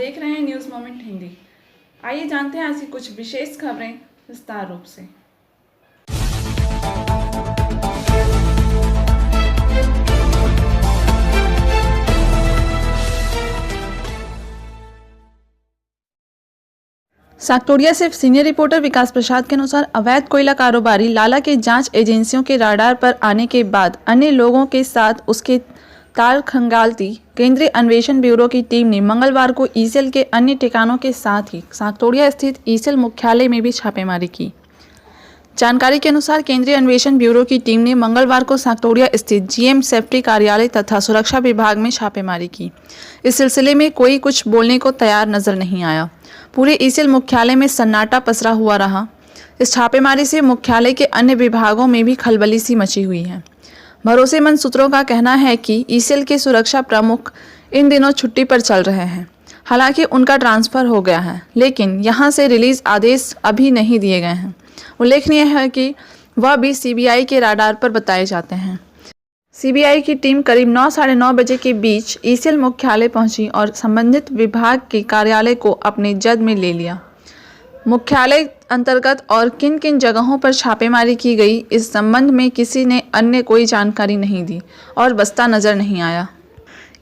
देख रहे हैं न्यूज़ मोमेंट हिंदी। आइए जानते हैं आज की कुछ विशेष खबरें विस्तार रूप से। साकटोरिया से सीनियर रिपोर्टर विकास प्रसाद के अनुसार अवैध कोयला कारोबारी लाला के जांच एजेंसियों के राडार पर आने के बाद अन्य लोगों के साथ उसके तार खंगालती केंद्रीय अन्वेषण ब्यूरो की टीम ने मंगलवार को ईसीएल के अन्य ठिकानों के साथ ही साकटोरिया स्थित ईसीएल मुख्यालय में भी छापेमारी की। जानकारी के अनुसार केंद्रीय अन्वेषण ब्यूरो की टीम ने मंगलवार को साकटोरिया स्थित जीएम सेफ्टी कार्यालय तथा सुरक्षा विभाग में छापेमारी की। इस सिलसिले में कोई कुछ बोलने को तैयार नजर नहीं आया। पूरे ईसीएल मुख्यालय में सन्नाटा पसरा हुआ रहा। इस छापेमारी से मुख्यालय के अन्य विभागों में भी खलबली सी मची हुई है। भरोसेमंद सूत्रों का कहना है कि ईसीएल के सुरक्षा प्रमुख इन दिनों छुट्टी पर चल रहे हैं। हालांकि उनका ट्रांसफर हो गया है, लेकिन यहां से रिलीज आदेश अभी नहीं दिए गए हैं। उल्लेखनीय है कि वह भी सीबीआई के राडार पर बताए जाते हैं। सीबीआई की टीम करीब 9 साढ़े 9 बजे के बीच ईसीएल मुख्यालय पहुंची और संबंधित विभाग के कार्यालय को अपने जद में ले लिया। मुख्यालय अंतर्गत और किन किन जगहों पर छापेमारी की गई, इस संबंध में किसी ने अन्य कोई जानकारी नहीं दी और बस्ता नजर नहीं आया।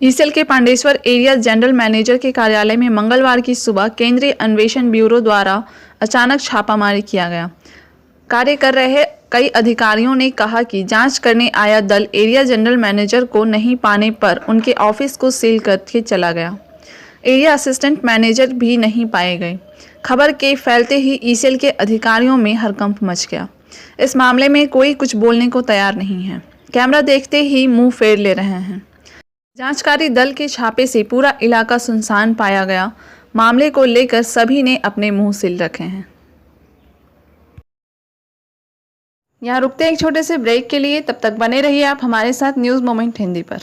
ईसीएल के पांडेश्वर एरिया जनरल मैनेजर के कार्यालय में मंगलवार की सुबह केंद्रीय अन्वेषण ब्यूरो द्वारा अचानक छापामारी किया गया। कार्य कर रहे कई अधिकारियों ने कहा कि जांच करने आया दल एरिया जनरल मैनेजर को नहीं पाने पर उनके ऑफिस को सील करके चला गया। एरिया असिस्टेंट मैनेजर भी नहीं पाए गए। खबर के फैलते ही ईसीएल के अधिकारियों में हड़कंप मच गया। इस मामले में कोई कुछ बोलने को तैयार नहीं है। कैमरा देखते ही मुंह फेर ले रहे हैं। जांचकारी दल के छापे से पूरा इलाका सुनसान पाया गया। मामले को लेकर सभी ने अपने मुंह सील रखे हैं। यहाँ रुकते हैं एक छोटे से ब्रेक के लिए। तब तक बने रहिए आप हमारे साथ न्यूज़ मोमेंट हिंदी पर।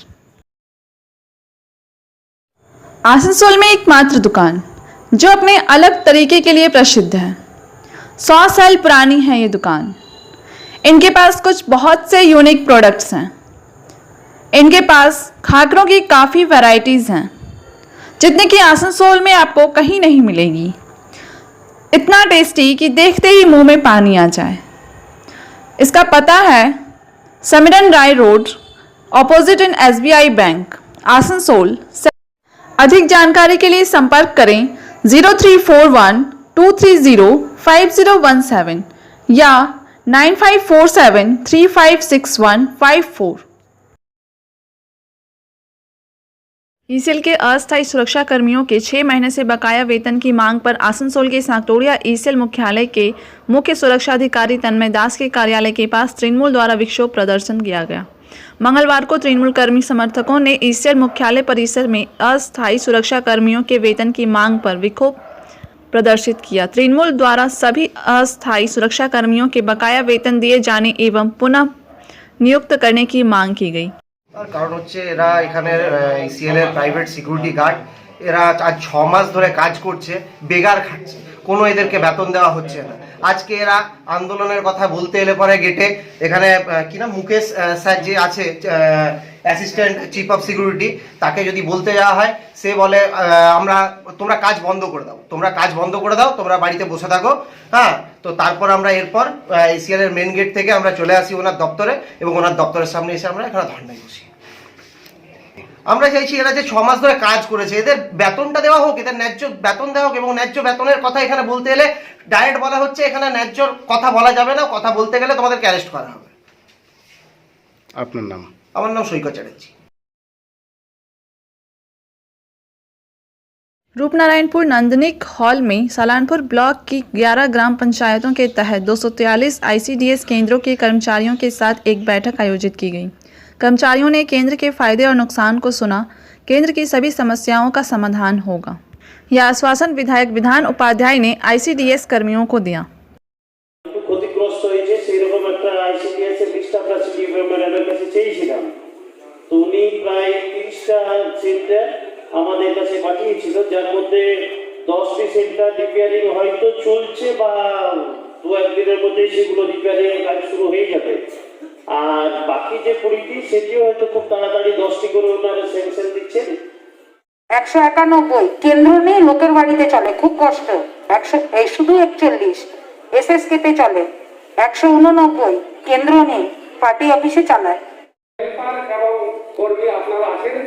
आसनसोल में एकमात्र दुकान जो अपने अलग तरीके के लिए प्रसिद्ध है। 100 साल पुरानी है ये दुकान। इनके पास कुछ बहुत से यूनिक प्रोडक्ट्स हैं। इनके पास खाकरों की काफ़ी वैरायटीज़ हैं, जितने कि आसनसोल में आपको कहीं नहीं मिलेगी। इतना टेस्टी कि देखते ही मुंह में पानी आ जाए। इसका पता है Samiran Rai road, opposite in SBI bank, Asansol. अधिक जानकारी के लिए संपर्क करें 0341-230-5017 या 9547-356154। ईसीएल के अस्थायी सुरक्षा कर्मियों के 6 महीने से बकाया वेतन की मांग पर आसनसोल के साकटोरिया ईसीएल मुख्यालय के मुख्य सुरक्षा अधिकारी तन्मय दास के कार्यालय के पास तृणमूल द्वारा विक्षोभ प्रदर्शन किया गया। मंगलवार को तृणमूल कर्मी समर्थकों ने ईसीएल मुख्यालय परिसर में अस्थायी सुरक्षा कर्मियों के वेतन की मांग पर विक्षोभ प्रदर्शित किया। तृणमूल द्वारा सभी अस्थायी सुरक्षा कर्मियों के बकाया वेतन दिए जाने एवं पुनः नियुक्त करने की मांग की गई। কারণ হচ্ছে এরা এখানে ইসিএল এর প্রাইভেট সিকিউরিটি গার্ড। এরা আজ 6 মাস ধরে কাজ করছে, বেগার খাচ্ছে, কোনো এদেরকে বেতন দেওয়া হচ্ছে না। আজকে এরা আন্দোলনের কথা বলতে এলে পরে গেটে এখানে কি না মুকেশ স্যার যে আছে অ্যাসিস্ট্যান্ট চিফ অফ সিকিউরিটি, তাকে যদি বলতে যাওয়া হয় সে বলে তোমরা কাজ বন্ধ করে দাও, তোমরা বাড়িতে বসে থাকো। হ্যাঁ, তো তারপর আমরা এরপর ইসিএল এর মেন গেট থেকে আমরা চলে আসি ওনার দপ্তরে এবং ওনার দপ্তরের সামনে এসে আমরা এখানে ধর্নায় বসি। আমরা চাইছি এরা যে 6 মাস ধরে কাজ করেছে এদের বেতনটা দেওয়া হোক, এদের ন্যায্য বেতন দেওয়া হোক। এবং ন্যায্য বেতনের কথা এখানে বলতে এলে ডাইরেক্ট বলা হচ্ছে এখানে ন্যায্য কথা বলা যাবে না, কথা বলতে গেলে তোমাদেরকে অ্যারেস্ট করা হবে। আপনার নাম? আমার নাম সৈকত চ্যাটার্জি। रूपनारायणपुर नंदनिक हॉल में सलानपुर ब्लॉक की 11 ग्राम पंचायतों के तहत 243 आईसीडीएस केंद्रों के कर्मचारियों के साथ एक बैठक आयोजित की गई। कर्मचारियों ने केंद्र के फायदे और नुकसान को सुना। केंद्र की सभी समस्याओं का समाधान होगा, यह आश्वासन विधायक विधान उपाध्याय ने आईसीडीएस कर्मियों को दिया। ক্ষতিগ্রস্ত হয়েছে সেই রকম একটা আইসিডিএস এর লিস্ট আমরা সিটি মেম্বারের কাছে চেয়েছিলাম। তো উনি প্রায় 30টা সেন্টার আমাদের কাছে পাঠিয়েছিল, যার মধ্যে 10টি সেন্টার রিপেয়ারিং হয়তো চলছে বা 2-1 দিনের মধ্যে সেগুলো রিপেয়ারিং কাজ শুরু হয়ে যাবে। আর বাকি যে 20টি সেটিও হয়তো খুব তাড়াতাড়ি 10টি করে ওনারা স্যাংশন দিচ্ছেন। 191 কেন্দ্র নেই, লোকের বাড়িতে চলে, খুব কষ্ট। শুধু 41 SSK তে চলে। 189 কেন্দ্র নেই, পার্টি অফিসে চালায়। এবং কর্মী আপনারা আছেন,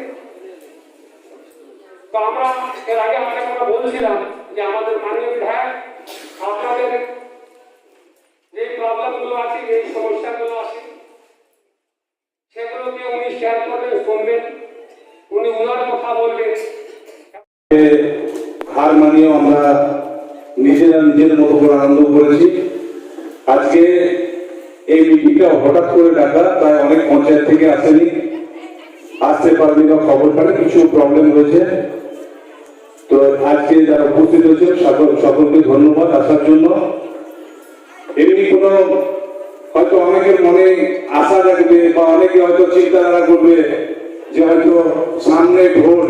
তো আমরা এর আগে অনেক কথা বলছিলাম যে আমাদের মাননীয় বিধায়ক আপনাদের যে প্রবলেমগুলো আছে, যে সমস্যাগুলো আছে, সেগুলোকে উনি শেয়ার করবেন, শুনবেন, উনি উনার কথা বলবেন। হার মানিয়েও আমরা নিজেরা নিজের মতো করে আনন্দ করেছি। আজকে এই মিটিংটা হঠাৎ করে ডাকা, তাই অনেক পঞ্চায়েত থেকে আসেনি, আসতে পারেনি বা খবর পারে, কিছু প্রবলেম হয়েছে। তো আজকে যারা উপস্থিত হয়েছে সকলকে ধন্যবাদ আসার জন্য। এমনি কোনো হয়তো অনেকের মনে আশা রাখবে বা অনেকে হয়তো চিন্তাধারা করবে যে হয়তো সামনে ভোট,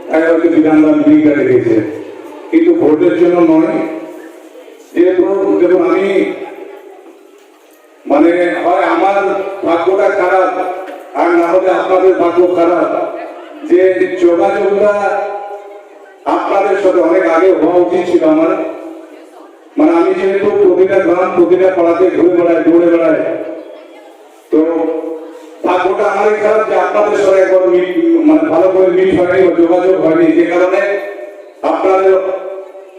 তাই হয়তো বিধানসভা মিটিংটা রেখেছে, কিন্তু ভোটের জন্য নয়। যেহেতু দেখুন, আমি মানে হয় আমার ভাগ্যটা খারাপ, আর না হলে আপনাদের ভাগ্য খারাপ, যে যোগাযোগটা আপনাদের সাথে অনেক আগে হওয়া উচিত ছিল আমার। মানে আমি যেহেতু প্রতিটা গ্রাম, প্রতিটা পাড়াতে ঘুরে বেড়াই, দৌড়ে বেড়াই, তো ভাগ্যটা আমারই খারাপ যে আপনাদের সাথে একবার মানে ভালো করে মিট হয়নি, যোগাযোগ হয়নি, যে কারণে আপনাদের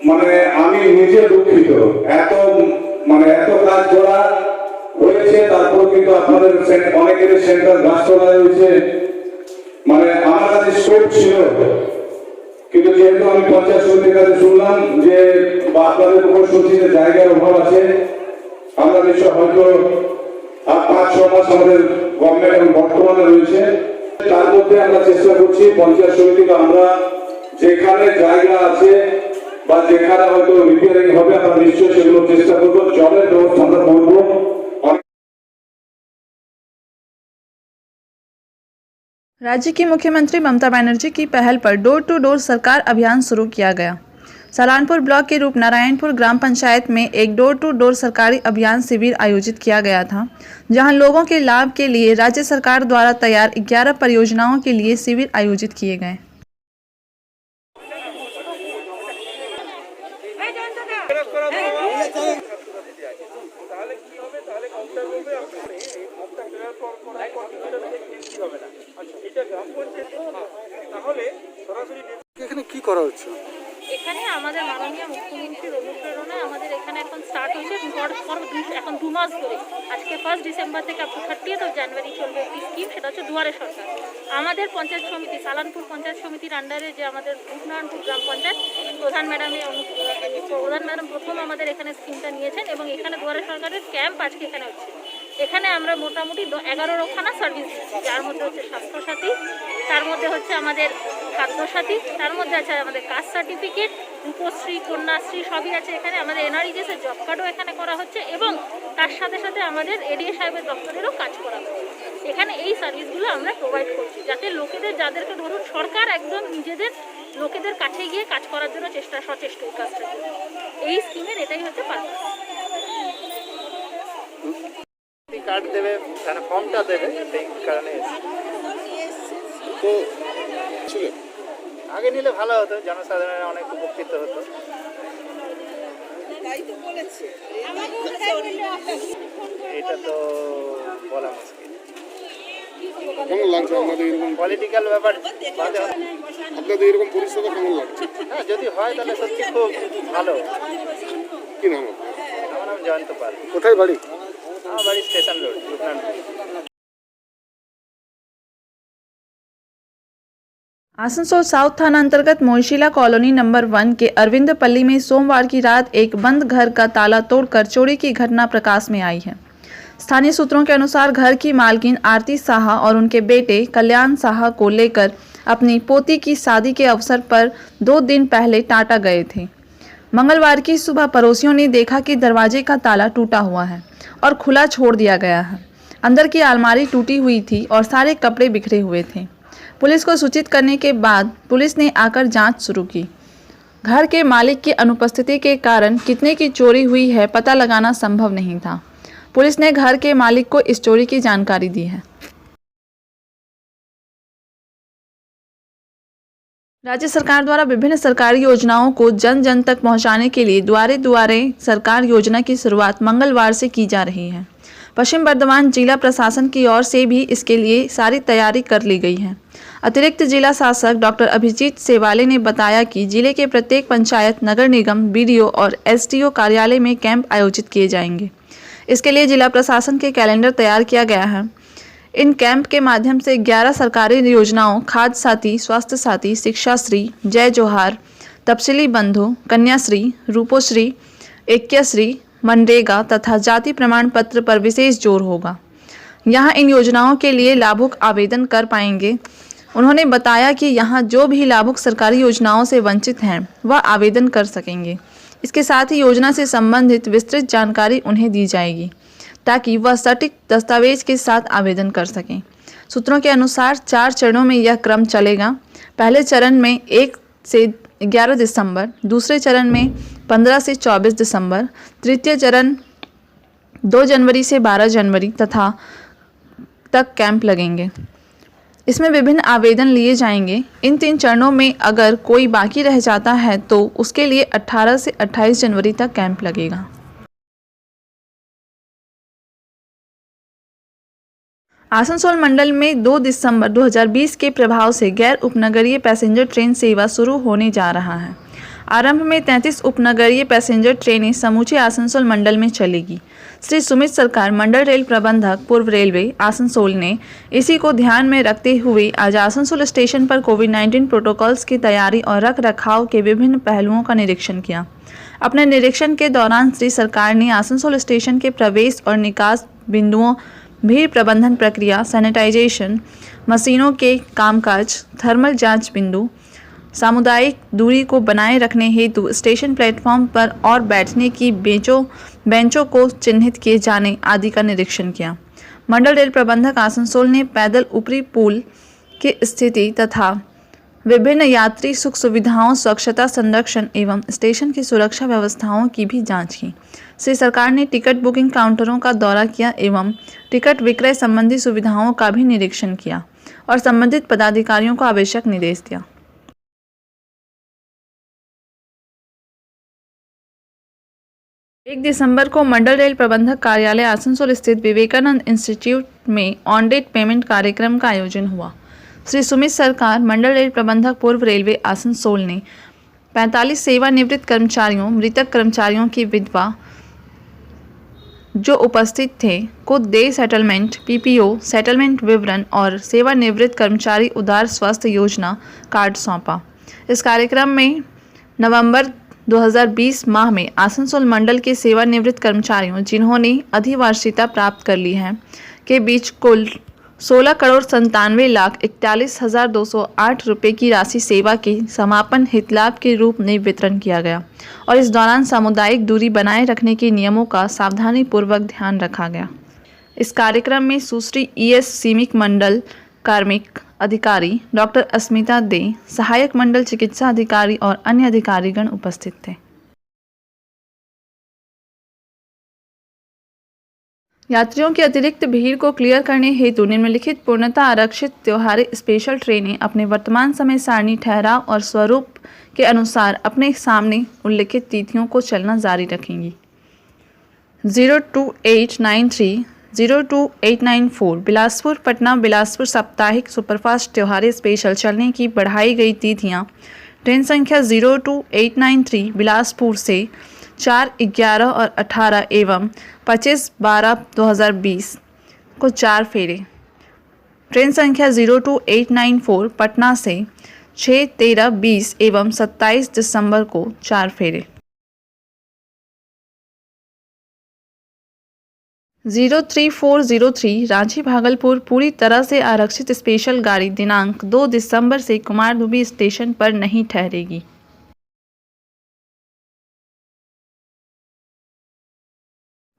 মানে আমি নিজে দুঃখিত। এত কাজ করা হয়েছে, তারপর কিন্তু আপনাদের অনেকের সেন্টার গাছ তোলা হয়েছে, মানে আমার কাছে স্কোপ ছিল, কিন্তু যেহেতু আমি পঞ্চায়েত সমিতির কাছে শুনলাম যে বা আপনাদের উপর শুনছি যে জায়গার অভাব আছে, আমরা নিশ্চয় হয়তো 5-6 মাস আমাদের গভর্নমেন্ট এখন বর্তমানে রয়েছে, তার মধ্যে আমরা চেষ্টা করছি পঞ্চায়েত সমিতিকে আমরা যেখানে জায়গা আছে বা যেখানে হয়তো রিপেয়ারিং হবে, আমরা নিশ্চয়ই সেগুলো চেষ্টা করবো। জলের ব্যবস্থা আমরা করবো। राज्य की मुख्यमंत्री ममता बनर्जी की पहल पर डोर टू डोर सरकार अभियान शुरू किया गया। सलानपुर ब्लॉक के रूप नारायणपुर ग्राम पंचायत में एक डोर टू डोर सरकारी अभियान शिविर आयोजित किया गया था, जहां लोगों के लाभ के लिए राज्य सरकार द्वारा तैयार 11 परियोजनाओं के लिए शिविर आयोजित किए गए। এখানে কি করা হচ্ছে? এখানে আমাদের মাননীয় মুখ্যমন্ত্রীর অনুপ্রেরণায় আমাদের এখানে এখন স্টার্ট হয়েছে এখন 2 মাস ধরে। আজকে 1 ডিসেম্বর থেকে আপ টু 30 জানুয়ারি চলবে একটি স্কিম, সেটা হচ্ছে দুয়ারে সরকার। আমাদের পঞ্চায়েত সমিতি, সালানপুর পঞ্চায়েত সমিতির আন্ডারে যে আমাদের রূপনারায়ণপুর গ্রাম পঞ্চায়েত প্রধান ম্যাডাম প্রথম আমাদের এখানে স্কিমটা নিয়েছেন, এবং এখানে দুয়ারে সরকারের ক্যাম্প আজকে এখানে হচ্ছে। এখানে আমরা মোটামুটি 11খানা সার্ভিস দিচ্ছি, যার মধ্যে হচ্ছে স্বাস্থ্যসাথী, তার মধ্যে হচ্ছে আমাদের খাদ্যসাথী, তার মধ্যে আছে আমাদের কাস্ট সার্টিফিকেট, রূপশ্রী, কন্যাশ্রী সবই আছে এখানে। আমাদের এনআরইজিএসের জব কার্ডও এখানে করা হচ্ছে, এবং তার সাথে সাথে আমাদের এডিএ সাহেবের দপ্তরেরও কাজ করা হচ্ছে। এখানে এই সার্ভিসগুলো আমরা প্রোভাইড করছি, যাতে লোকেদের, যাদেরকে ধরুন সরকার একদম নিজেদের লোকেদের কাছে গিয়ে কাজ করার জন্য সচেষ্ট এই কাজটা। এই স্কিমের এটাই হচ্ছে পারপাস। কার্ড দেবে, মানে ফর্মটা দেবে, সেই কারণে তো ছিল আগে নিলে ভালো হতো, জনসাধারণের অনেক উপকৃত হতো। এটা তো বলা মুশকিল। কেমন লাগছে আপনাদের এরকম পলিটিক্যাল ব্যাপার, আপনাদের এরকম পরিষেবা কেমন লাগছে? হ্যাঁ, যদি হয় তাহলে সত্যি খুব ভালো। কি নাম? আমার নাম জয়ন্ত পাল। কোথায় বাড়ি? আমার বাড়ি station road, Rupnarayanpur. Asansol south थाना अंतर्गत मोइशिला कॉलोनी नंबर 1 के अरविंद पल्ली में सोमवार की रात एक बंद घर का ताला तोड़कर चोरी की घटना प्रकाश में आई है। स्थानीय सूत्रों के अनुसार घर की मालकिन आरती साहा और उनके बेटे कल्याण साहा को लेकर अपनी पोती की शादी के अवसर पर 2 दिन पहले टाटा गए थे। मंगलवार की सुबह पड़ोसियों ने देखा कि दरवाजे का ताला टूटा हुआ है और खुला छोड़ दिया गया है। अंदर की अलमारी टूटी हुई थी और सारे कपड़े बिखरे हुए थे। पुलिस को सूचित करने के बाद पुलिस ने आकर जांच शुरू की। घर के मालिक की अनुपस्थिति के कारण कितने की चोरी हुई है पता लगाना संभव नहीं था। पुलिस ने घर के मालिक को इस चोरी की जानकारी दी है। राज्य सरकार द्वारा विभिन्न सरकारी योजनाओं को जन जन तक पहुंचाने के लिए द्वारे द्वारे सरकार योजना की शुरुआत मंगलवार से की जा रही है। पश्चिम बर्धमान जिला प्रशासन की ओर से भी इसके लिए सारी तैयारी कर ली गई है। अतिरिक्त जिला शासक डॉक्टर अभिजीत सेवाले ने बताया कि जिले के प्रत्येक पंचायत, नगर निगम, बीडीओ और एसडीओ कार्यालय में कैंप आयोजित किए जाएंगे। इसके लिए जिला प्रशासन के कैलेंडर तैयार किया गया है। इन कैंप के माध्यम से 11 सरकारी योजनाओं खाद्य साथी, स्वास्थ्य साथी, शिक्षाश्री, जय जोहार, तपसीली बंधु, कन्याश्री, रूपोश्री, ऐक्यश्री, मनरेगा तथा जाति प्रमाण पत्र पर विशेष जोर होगा। यहाँ इन योजनाओं के लिए लाभुक आवेदन कर पाएंगे। उन्होंने बताया कि यहाँ जो भी लाभुक सरकारी योजनाओं से वंचित हैं वह आवेदन कर सकेंगे। इसके साथ ही योजना से संबंधित विस्तृत जानकारी उन्हें दी जाएगी ताकि वह सटीक दस्तावेज के साथ आवेदन कर सकें। सूत्रों के अनुसार 4 चरणों में यह क्रम चलेगा। पहले चरण में 1 से 11 दिसंबर, दूसरे चरण में 15 से 24 दिसंबर, तृतीय चरण 2 जनवरी से 12 जनवरी तक कैंप लगेंगे। इसमें विभिन्न आवेदन लिए जाएंगे। इन 3 चरणों में अगर कोई बाकी रह जाता है तो उसके लिए 18 से 28 जनवरी तक कैंप लगेगा। आसनसोल मंडल में 2 दिसंबर 2020 के प्रभाव से गैर उपनगरीय पैसेंजर ट्रेन सेवा शुरू होने जा रहा है। आरंभ में 33 उपनगरीय पैसेंजर ट्रेनें समूचे आसनसोल मंडल में चलेगी। श्री सुमित सरकार मंडल रेल प्रबंधक पूर्व रेलवे आसनसोल ने इसी को ध्यान में रखते हुए आज आसनसोल स्टेशन पर कोविड-19 प्रोटोकॉल्स की तैयारी और रख रखाव के विभिन्न पहलुओं का निरीक्षण किया। अपने निरीक्षण के दौरान श्री सरकार ने आसनसोल स्टेशन के प्रवेश और निकास बिंदुओं, भीड़ प्रबंधन प्रक्रिया, सैनिटाइजेशन, मशीनों के कामकाज, थर्मल जांच बिंदु, सामुदायिक दूरी को बनाए रखने हेतु स्टेशन प्लेटफॉर्म पर और बैठने की बेंचों को चिन्हित किए जाने आदि का निरीक्षण किया। मंडल रेल प्रबंधक आसनसोल ने पैदल ऊपरी पुल की स्थिति तथा विभिन्न यात्री सुख सुविधाओं, स्वच्छता संरक्षण एवं स्टेशन की सुरक्षा व्यवस्थाओं की भी जांच की। श्री सरकार ने टिकट बुकिंग काउंटरों का दौरा किया एवं टिकट विक्रय संबंधी सुविधाओं का भी निरीक्षण किया और संबंधित पदाधिकारियों को आवश्यक निर्देश दिया। एक दिसंबर को मंडल रेल प्रबंधक कार्यालय आसनसोल स्थित विवेकानंद इंस्टीट्यूट में ऑन डेट पेमेंट कार्यक्रम का आयोजन हुआ। श्री सुमित सरकार मंडल रेल प्रबंधक पूर्व रेलवे आसनसोल ने 45 सेवानिवृत्त कर्मचारियों, मृतक कर्मचारियों की विधवा जो उपस्थित थे को देय सेटलमेंट, पीपीओ, सेटलमेंट विवरण और सेवानिवृत्त कर्मचारी उदार स्वास्थ्य योजना कार्ड सौंपा। इस कार्यक्रम में नवंबर 2020 माह में आसनसोल मंडल के सेवानिवृत्त कर्मचारियों जिन्होंने अधिवार्षिकता प्राप्त कर ली है के बीच कुल 16,97,41,208 रुपये की राशि सेवा के समापन हितलाभ के रूप में वितरण किया गया और इस दौरान सामुदायिक दूरी बनाए रखने के नियमों का सावधानीपूर्वक ध्यान रखा गया। इस कार्यक्रम में सुश्री ES सीमिक मंडल कार्मिक अधिकारी डॉक्टर अस्मिता दे, सहायक मंडल चिकित्सा अधिकारी और अन्य अधिकारीगण उपस्थित थे। यात्रियों की अतिरिक्त भीड़ को क्लियर करने हेतु निम्नलिखित पूर्णतः आरक्षित त्योहारी स्पेशल ट्रेनें अपने वर्तमान समय सारणी, ठहराव और स्वरूप के अनुसार अपने सामने उल्लिखित तिथियों को चलना जारी रखेंगी। 02893, 02894 बिलासपुर पटना बिलासपुर साप्ताहिक सुपरफास्ट त्योहारी स्पेशल चलने की बढ़ाई गई तिथियां ट्रेन संख्या 02893 बिलासपुर से 4, 11 और 18 एवं 25/12/2020 को 4 फेरे। ट्रेन संख्या 02894 पटना से 6, 13, 20 एवं 27 दिसंबर को 4 फेरे। 03403 रांची भागलपुर पूरी तरह से आरक्षित स्पेशल गाड़ी दिनांक 2 दिसंबर से कुमारधुबी स्टेशन पर नहीं ठहरेगी।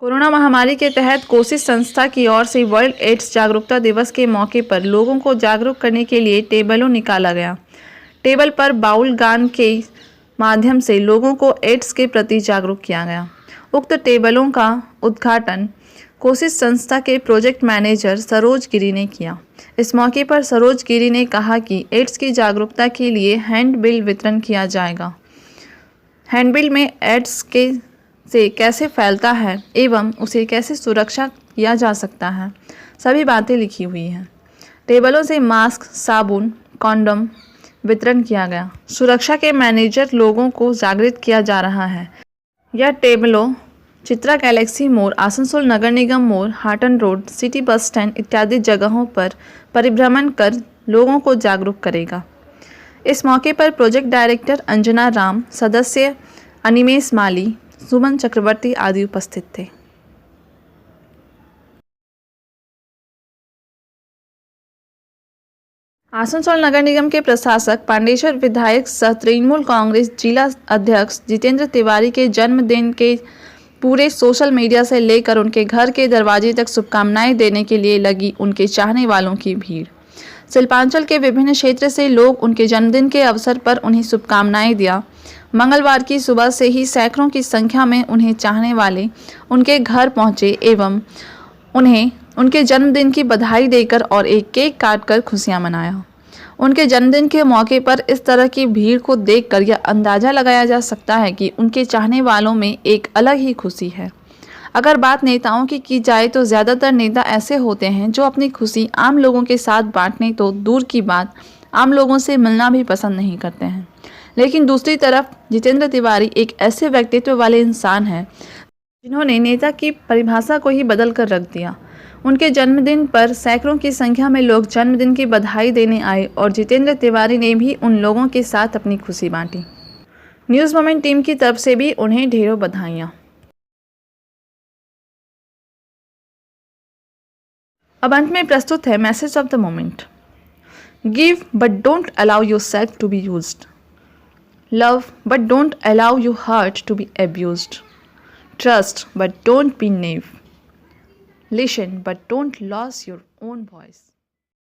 कोरोना महामारी के तहत कोशिश संस्था की ओर से वर्ल्ड एड्स जागरूकता दिवस के मौके पर लोगों को जागरूक करने के लिए टेबलों निकाला गया। टेबल पर बाउल गान के माध्यम से लोगों को एड्स के प्रति जागरूक किया गया। उक्त टेबलों का उद्घाटन कोशिश संस्था के प्रोजेक्ट मैनेजर सरोज गिरी ने किया। इस मौके पर सरोज गिरी ने कहा कि एड्स की जागरूकता के लिए हैंडबिल वितरण किया जाएगा। हैंडबिल में एड्स से कैसे फैलता है एवं उसे कैसे सुरक्षा किया जा सकता है, सभी बातें लिखी हुई हैं। टेबलों से मास्क, साबुन, कॉन्डम वितरण किया गया। सुरक्षा के मैनेजर लोगों को जागृत किया जा रहा है। यह टेबलों चित्रा गैलेक्सी मोड़, आसनसोल नगर निगम मोड़, Hutton road, city bus stand इत्यादि जगहों पर परिभ्रमण कर लोगों को जागरूक करेगा। इस मौके पर प्रोजेक्ट डायरेक्टर अंजना राम, सदस्य अनिमेश माली, सुमन चक्रवर्ती आदि उपस्थित थे। आसनसोल नगर निगम के प्रशासक पांडेश्वर विधायक सह तृणमूल कांग्रेस जिला अध्यक्ष जितेंद्र तिवारी के जन्मदिन के पूरे सोशल मीडिया से लेकर उनके घर के दरवाजे तक शुभकामनाएं देने के लिए लगी उनके चाहने वालों की भीड़। शिल्पांचल के विभिन्न क्षेत्र से लोग उनके जन्मदिन के अवसर पर उन्हें शुभकामनाएं दिया। मंगलवार की सुबह से ही सैकड़ों की संख्या में उन्हें चाहने वाले उनके घर पहुंचे एवं उन्हें उनके जन्मदिन की बधाई देकर और एक केक काटकर खुशियां मनाया। उनके जन्मदिन के मौके पर इस तरह की भीड़ को देखकर यह अंदाज़ा लगाया जा सकता है कि उनके चाहने वालों में एक अलग ही खुशी है। अगर बात नेताओं की जाए तो ज़्यादातर नेता ऐसे होते हैं जो अपनी खुशी आम लोगों के साथ बांटने तो दूर की बात, आम लोगों से मिलना भी पसंद नहीं करते हैं। लेकिन दूसरी तरफ जितेंद्र तिवारी एक ऐसे व्यक्तित्व वाले इंसान हैं जिन्होंने नेता की परिभाषा को ही बदल कर रख दिया। उनके जन्मदिन पर सैकड़ों की संख्या में लोग जन्मदिन की बधाई देने आए और जितेंद्र तिवारी ने भी उन लोगों के साथ अपनी खुशी बांटी। न्यूज़ मोमेंट टीम की तरफ से भी उन्हें ढेरों बधाइयाँ। अब अंत में प्रस्तुत है message of the moment. Give but don't allow yourself to be used. Love but don't allow your heart to be abused. Trust but don't be naive. Listen but don't lose your own voice.